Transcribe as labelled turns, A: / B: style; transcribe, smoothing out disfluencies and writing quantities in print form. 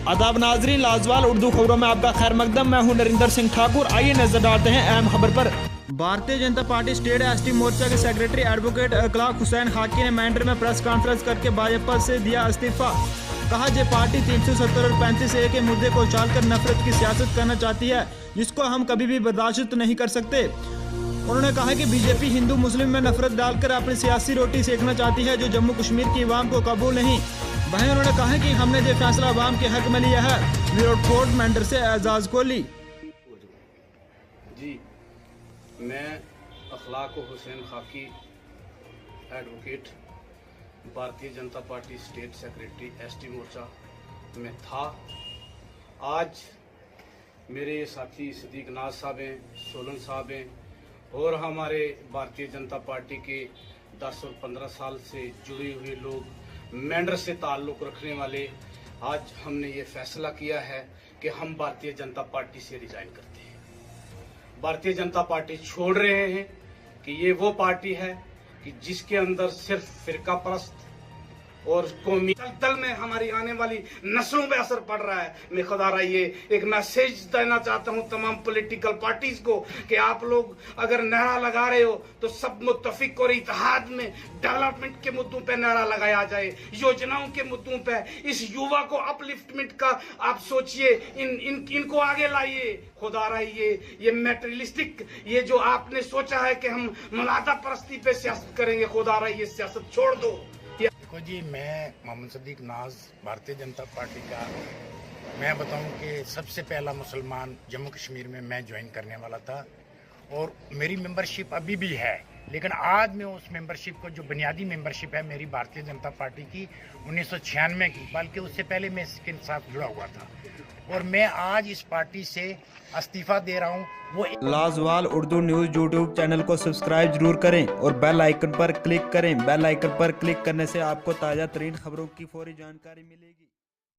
A: आदाब नाजरीन, लाजवाल उर्दू खबरों में आपका खैर मकदम। मैं हूं नरिंदर सिंह ठाकुर। आइए नजर डालते हैं अहम खबर पर। Bharatiya Janata party state ST मोर्चा के सेक्रेटरी एडवोकेट अखलाक हुसैन खाकी ने मैंडर में प्रेस कॉन्फ्रेंस करके भाजपा से दिया इस्तीफा। कहा जे पार्टी 370 और 35A के मुद्दे को उछालकर नफरत की सियासत करना चाहती है, जिसको हम कभी भी बर्दाश्त नहीं कर सकते। उन्होंने कहा कि बीजेपी हिंदू मुस्लिम में नफरत डालकर अपनी सियासी रोटी सेकना चाहती है, जो जम्मू कश्मीर की आवाम को कबूल नहीं। वहीं उन्होंने कहा कि हमने जो फैसला आवाम के हक में लिया है, कोर्ट मैंडर से एजाज को ली।
B: जी, मैं अखलाक हुसैन खाकी advocate Bharatiya Janata party state secretary ST मोर्चा में था। आज मेरे साथी सदीक नाज साहब हैं, सोलन साहब हैं और हमारे भारतीय जनता पार्टी के 10 और 15 साल से जुड़े हुए लोग, मेंढर से ताल्लुक़ रखने वाले, आज हमने ये फैसला किया है कि हम भारतीय जनता पार्टी से रिजाइन करते हैं। भारतीय जनता पार्टी छोड़ रहे हैं कि ये वो पार्टी है कि जिसके अंदर सिर्फ फिरका परस्त और कौमी दल में हमारी आने वाली नस्लों पे असर पड़ रहा है। मैं खुदा रहा ये एक मैसेज देना चाहता हूँ तमाम पॉलिटिकल पार्टीज को कि आप लोग अगर नारा लगा रहे हो तो सब मुत्तफिक और इत्तेहाद में डेवलपमेंट के मुद्दों पे नारा लगाया जाए, योजनाओं के मुद्दों पे। इस युवा को अपलिफ्टमेंट का आप सोचिए, इनको आगे लाइए। खुदा रहा ये मैटेरियलिस्टिक, ये जो आपने सोचा है कि हम मुलादा परस्ती पे सियासत करेंगे, खुदा रहा ये सियासत छोड़ दो।
C: देखो जी, मैं मोहम्मद सदीक नाज भारतीय जनता पार्टी का, मैं बताऊं कि सबसे पहला मुसलमान जम्मू कश्मीर में मैं ज्वाइन करने वाला था और मेरी मेंबरशिप अभी भी है। लेकिन आज मैं उस मेंबरशिप को, जो बुनियादी मेंबरशिप है मेरी भारतीय जनता पार्टी की 1996 की, बल्कि उससे पहले मैं इसके साथ जुड़ा हुआ था और मैं आज इस पार्टी से इस्तीफा दे रहा हूँ। वो
A: लाजवाल उर्दू न्यूज़ यूट्यूब चैनल को सब्सक्राइब जरूर करें और बेल आइकन पर क्लिक करें। बेल आइकन पर क्लिक करने से आपको ताज़ा तरीन खबरों की फौरी जानकारी मिलेगी।